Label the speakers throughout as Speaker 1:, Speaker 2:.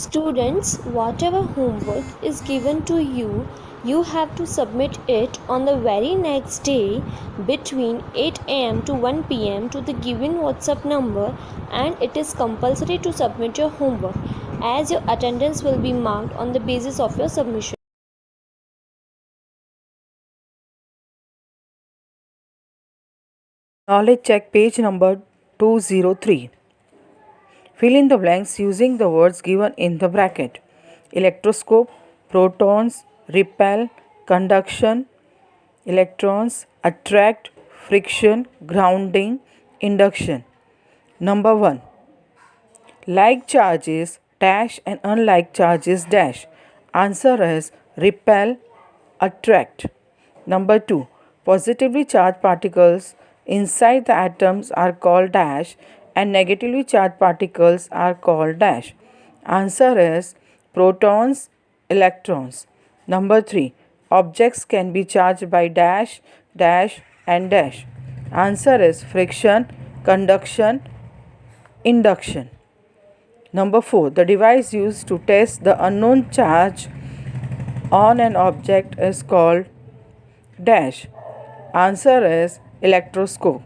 Speaker 1: Students, whatever homework is given to you, you have to submit it on the very next day between 8 am to 1 pm to the given WhatsApp number, and it is compulsory to submit your homework as your attendance will be marked on the basis of your submission.
Speaker 2: Knowledge check page number 203. Fill in the blanks using the words given in the bracket. Electroscope, protons, repel, conduction, electrons, attract, friction, grounding, induction. Number 1. Like charges dash and unlike charges dash. Answer is repel, attract. Number 2. Positively charged particles inside the atoms are called dash and negatively charged particles are called dash. Answer is protons, electrons. Number 3. Objects can be charged by dash, dash and dash. Answer is friction, conduction, induction. Number 4. The device used to test the unknown charge on an object is called dash. Answer is electroscope.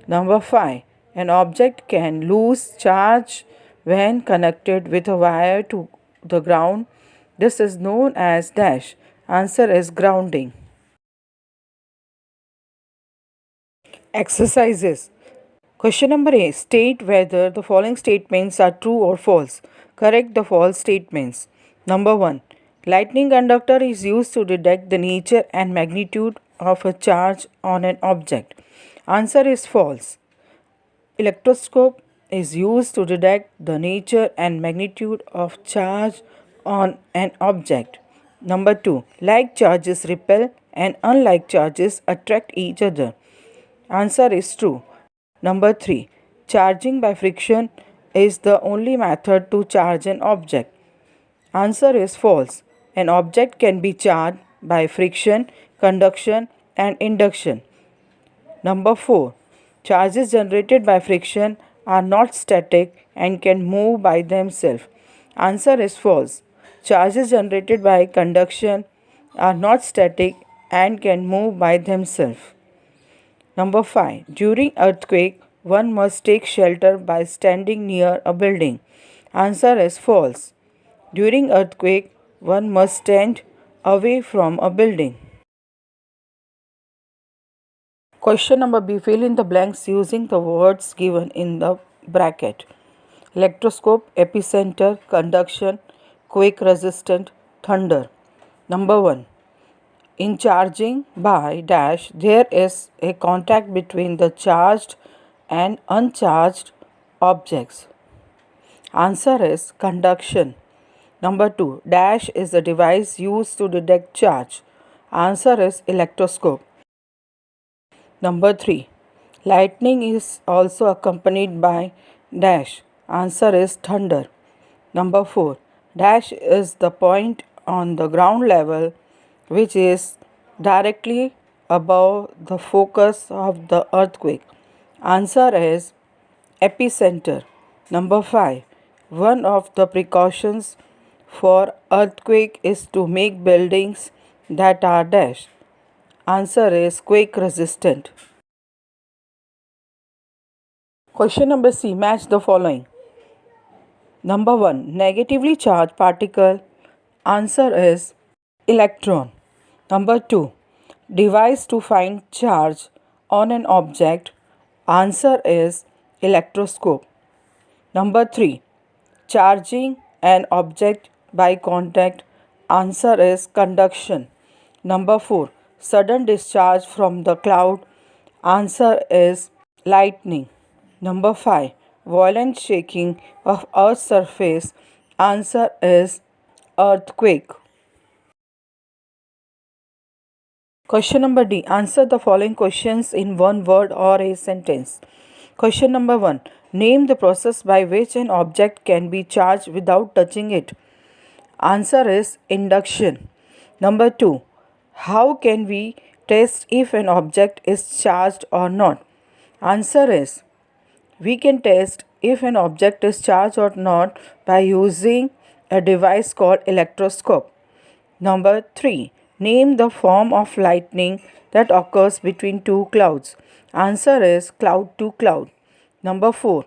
Speaker 2: Number 5. An object can lose charge when connected with a wire to the ground. This is known as dash. Answer is grounding. Exercises. Question number A. State whether the following statements are true or false. Correct the false statements. Number 1. Lightning conductor is used to detect the nature and magnitude of a charge on an object. Answer is false. Electroscope is used to detect the nature and magnitude of charge on an object. Number 2. Like charges repel and unlike charges attract each other. Answer is true. Number 3. Charging by friction is the only method to charge an object. Answer is false. An object can be charged by friction, conduction, and induction. Number 4. Charges generated by friction are not static and can move by themselves. Answer is false. Charges generated by conduction are not static and can move by themselves. Number 5. During earthquake, one must take shelter by standing near a building. Answer is false. During earthquake, one must stand away from a building. Question number B. Fill in the blanks using the words given in the bracket. Electroscope, epicenter, conduction, quake resistant, thunder. Number 1. In charging by dash, there is a contact between the charged and uncharged objects. Answer is conduction. Number 2. Dash is a device used to detect charge. Answer is electroscope. Number 3. Lightning is also accompanied by dash. Answer is thunder. Number 4. Dash is the point on the ground level which is directly above the focus of the earthquake. Answer is epicenter. Number 5. One of the precautions for earthquake is to make buildings that are dash. Answer is quake resistant. Question number C. Match the following. Number 1. Negatively charged particle. Answer is electron. Number 2. Device to find charge on an object. Answer is electroscope. Number 3. Charging an object by contact. Answer is conduction. Number 4. Sudden discharge from the cloud. Answer is lightning. Number 5. Violent shaking of Earth's surface. Answer is earthquake. Question number D. Answer the following questions in one word or a sentence. Question number 1. Name the process by which an object can be charged without touching it. Answer is induction. Number 2. How can we test if an object is charged or not? Answer is we can test if an object is charged or not by using a device called electroscope. Number 3. Name the form of lightning that occurs between two clouds. Answer is cloud to cloud. Number 4.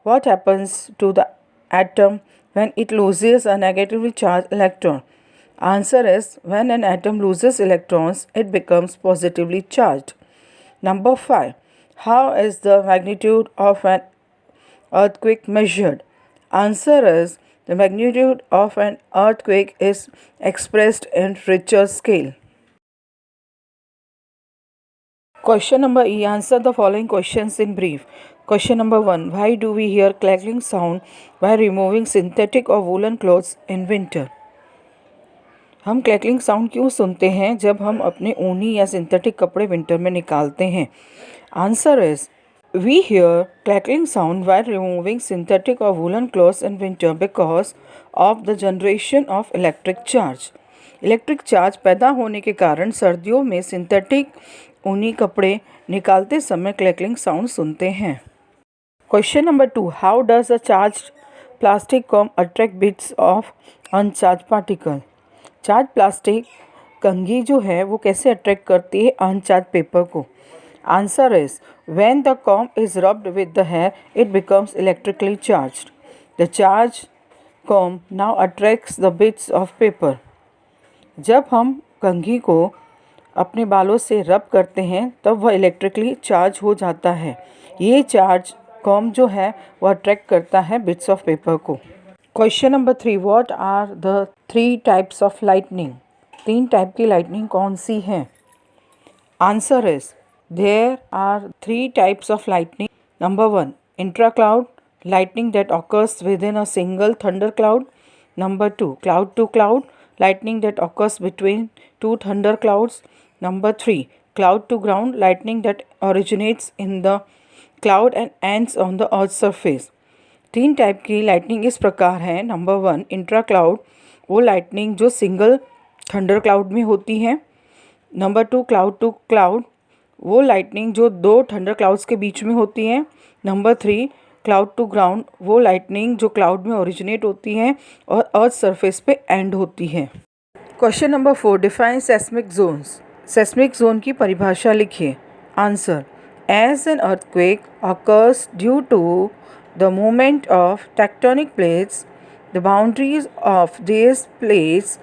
Speaker 2: What happens to the atom when it loses a negatively charged electron? Answer is when an atom loses electrons, it becomes positively charged. Number 5. How is the magnitude of an earthquake measured? Answer is the magnitude of an earthquake is expressed in Richter scale. Question number E. Answer the following questions in brief. Question number 1. Why do we hear crackling sound while removing synthetic or woolen clothes in winter? हम crackling sound क्यों सुनते हैं जब हम अपने ऊनी या synthetic कपड़े विंटर में निकालते हैं? Answer is we hear crackling sound while removing synthetic और woollen clothes in winter because of the generation of electric charge. Electric charge पैदा होने के कारण सर्दियों में सिंथेटिक ऊनी कपड़े निकालते समय क्रैकलिंग साउंड सुनते हैं. Question number 2. How does a charge plastic comb attract bits of uncharge particle? Charge plastic कंघी जो है वो कैसे अट्रैक्ट करती है अनचार्ज पेपर को? Answer is when the comb is rubbed with the hair it becomes electrically charged. The charge comb now attracts the bits of paper. जब हम कंघी को अपने बालों से रब करते हैं तब वह इलेक्ट्रिकली चार्ज हो जाता है. ये चार्ज कॉम जो है वो अट्रैक्ट करता है बिट्स ऑफ पेपर को. Question number 3. What are the 3 types of lightning? 3 type की लाइटनिंग कौन सी हैं? Answer is there are 3 types of lightning. Number 1. Intra cloud lightning that occurs within a single thunder cloud. Number 2. Cloud to cloud lightning that occurs between two thunder clouds. Number 3. Cloud to ground lightning that originates in the cloud and ends on the earth's surface. 3 type की lightning इस प्रकार है. Number 1. Intra cloud वो lightning जो single thunder cloud में होती है. नंबर 2. क्लाउड टू क्लाउड वो लाइटनिंग जो 2 थंडर क्लाउड्स के बीच में होती है. नंबर 3. क्लाउड टू ग्राउंड वो लाइटनिंग जो क्लाउड में ओरिजिनेट होती है और अर्थ सरफेस पे एंड होती है. Question number 4. Define seismic zones. Seismic zone की परिभाषा लिखिए. Answer as an earthquake occurs due to the movement of tectonic plates, the boundaries of these plates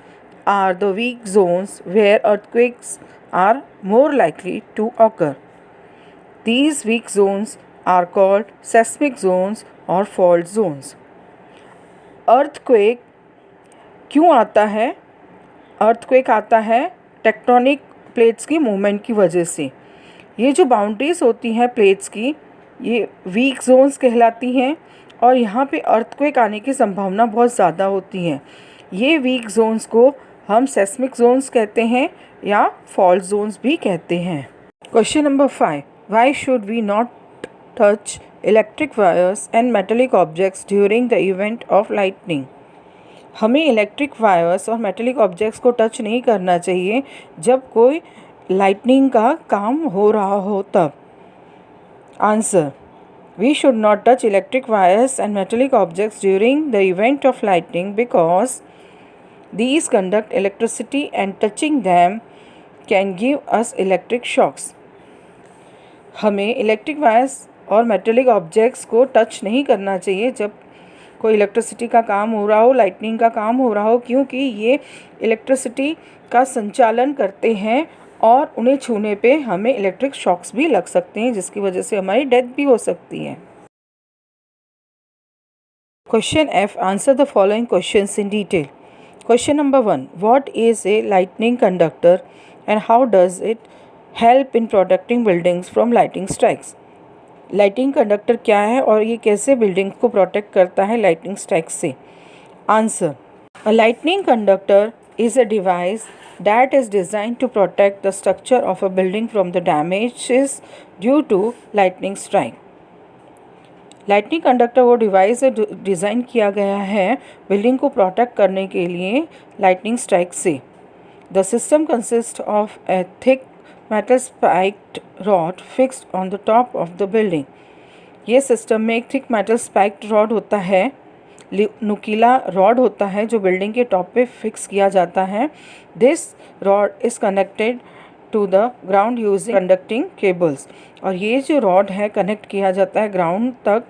Speaker 2: are the weak zones where earthquakes are more likely to occur. These weak zones are called seismic zones or fault zones. Earthquake क्यों आता है? Earthquake आता है tectonic plates की movement की वजह से. ये जो बाउंड्रीज होती हैं प्लेट्स की ये वीक जोन्स कहलाती हैं और यहाँ पे अर्थक्वेक आने की संभावना बहुत ज़्यादा होती है. ये वीक जोन्स को हम सेस्मिक जोन्स कहते हैं या फॉल्ट जोन्स भी कहते हैं. Question number 5. Why should we not touch electric wires and metallic objects during the event of lightning? हमें इलेक्ट्रिक वायर्स और मेटेलिक ऑब्जेक्ट्स को टच नहीं करना चाहिए जब कोई लाइटनिंग का काम हो रहा हो तब. Answer. We should not touch electric wires and metallic objects during the event of lightning because these conduct electricity and touching them can give us electric shocks. हमें इलेक्ट्रिक वायर्स और मेटेलिक ऑब्जेक्ट्स को touch नहीं करना चाहिए जब कोई electricity का काम हो रहा हो, लाइटनिंग का काम हो रहा हो, क्योंकि ये इलेक्ट्रिसिटी का संचालन करते हैं और उन्हें छूने पे हमें इलेक्ट्रिक शॉक्स भी लग सकते हैं जिसकी वजह से हमारी डेथ भी हो सकती है. Question F. Answer the following questions in detail. Question number 1. What is a lightning conductor and how does it help in protecting buildings from lightning strikes? Lightning conductor क्या है और ये कैसे बिल्डिंग्स को प्रोटेक्ट करता है लाइटनिंग स्ट्राइक्स से? Answer. A lightning conductor is a device that is designed to protect the structure of a building from the damages due to lightning strike. Lightning conductor वो डिवाइस है design किया गया है building को protect करने के लिए लाइटनिंग स्ट्राइक से. The system consist of A thick metal spiked rod fixed on the top of the building. ये सिस्टम में एक थिक मेटल स्पाइक्ड रॉड होता है नुकीला रॉड होता है जो बिल्डिंग के टॉप पे फिक्स किया जाता है. This rod is connected to the ground using conducting cables. और ये जो रॉड है कनेक्ट किया जाता है ग्राउंड तक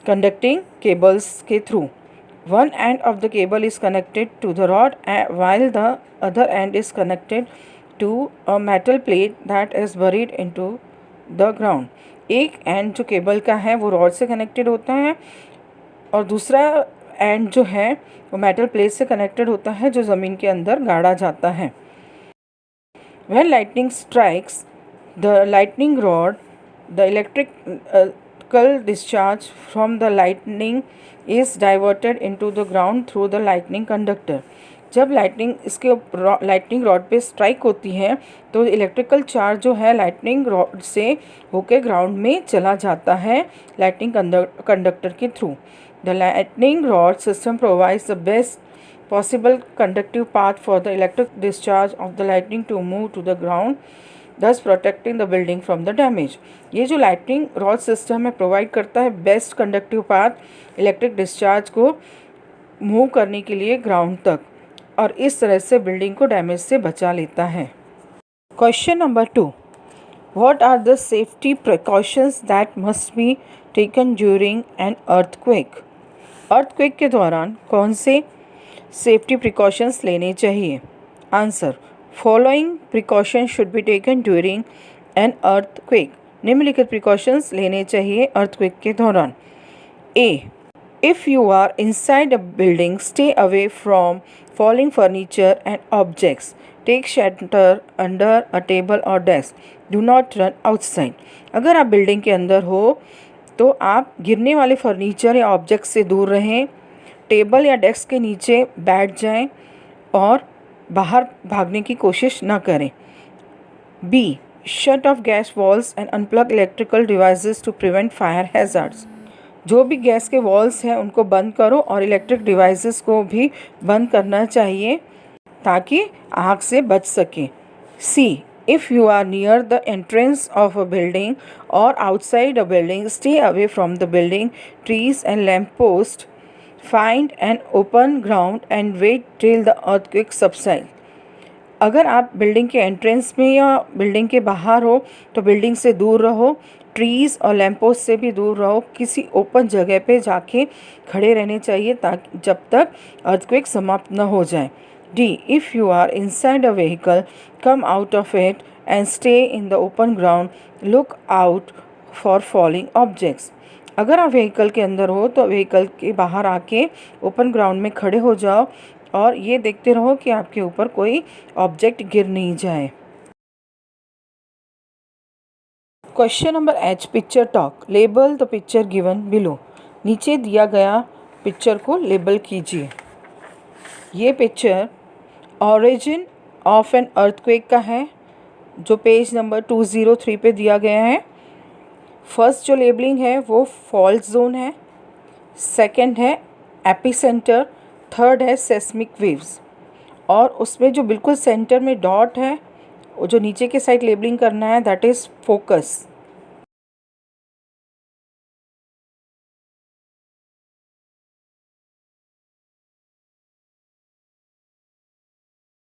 Speaker 2: कंडक्टिंग केबल्स के through. One end of the cable is connected to the rod while the other end is connected to a metal plate that is buried into the ground. एक and जो cable का है वो rod से connected होता है और दूसरा एंड जो है वो मेटल प्लेट से कनेक्टेड होता है जो ज़मीन के अंदर गाड़ा जाता है. When lightning strikes the lightning rod, the electrical discharge from the lightning is diverted into the ground through the lightning conductor. जब लाइटनिंग रॉड पे स्ट्राइक होती है तो इलेक्ट्रिकल चार्ज जो है लाइटनिंग रॉड से होके ग्राउंड में चला जाता है लाइटनिंग कंडक्टर के through. The lightning rod system provides the best possible conductive path for the electric discharge of the lightning to move to the ground, thus protecting the building from the damage. ये जो lightning rod system है provide करता है best conductive path electric discharge को move करने के लिए ground तक और इस तरह से बिल्डिंग को डैमेज से बचा लेता है. Question number 2. What are the safety precautions that must be taken during an earthquake? Earthquake के दौरान कौन से सेफ्टी प्रिकॉशंस लेने चाहिए? Answer. Following precaution should be taken during an earthquake. निम्नलिखित प्रिकॉशंस लेने चाहिए अर्थक्वेक के दौरान. A. If you are inside a building stay away from falling furniture and objects. Take shelter under a table और desk. Do not run outside. अगर आप building के अंदर हो तो आप गिरने वाले फर्नीचर या ऑब्जेक्ट से दूर रहें, टेबल या डेस्क के नीचे बैठ जाएं और बाहर भागने की कोशिश न करें. B. Shut off gas valves and unplug electrical devices to prevent fire hazards. जो भी गैस के वॉल्स हैं उनको बंद करो और इलेक्ट्रिक डिवाइसेस को भी बंद करना चाहिए ताकि आग से बच सकें. सी. If you are near the entrance of a building or outside a building, stay away from the building, trees and lampposts. Find an open ground and wait till the earthquake subsides. अगर आप building के entrance में या building के बाहर हो तो building से दूर रहो, ट्रीज़ और लैम्पोस्ट से भी दूर रहो. किसी ओपन जगह पे जाके खड़े रहने चाहिए ताकि जब तक अर्थक्वेक समाप्त न हो जाए. D. If you are inside a vehicle, come out of it and stay in the open ground. Look out for falling objects. अगर आप व्हीकल के अंदर हो तो व्हीकल के बाहर आके ओपन ग्राउंड में खड़े हो जाओ और ये देखते रहो कि आपके ऊपर कोई ऑब्जेक्ट गिर नहीं जाए. Question number H. Picture talk. Label the picture given below. नीचे दिया गया पिक्चर को लेबल कीजिए. ये picture origin of an earthquake का है जो पेज नंबर 203 पे दिया गया है. फर्स्ट जो लेबलिंग है वो फॉल्ट जोन है, सेकंड है एपिसेंटर, थर्ड है सेस्मिक वेव्स और उसमें जो बिल्कुल सेंटर में डॉट है वो जो नीचे के साइड लेबलिंग करना है दैट इज़ फोकस.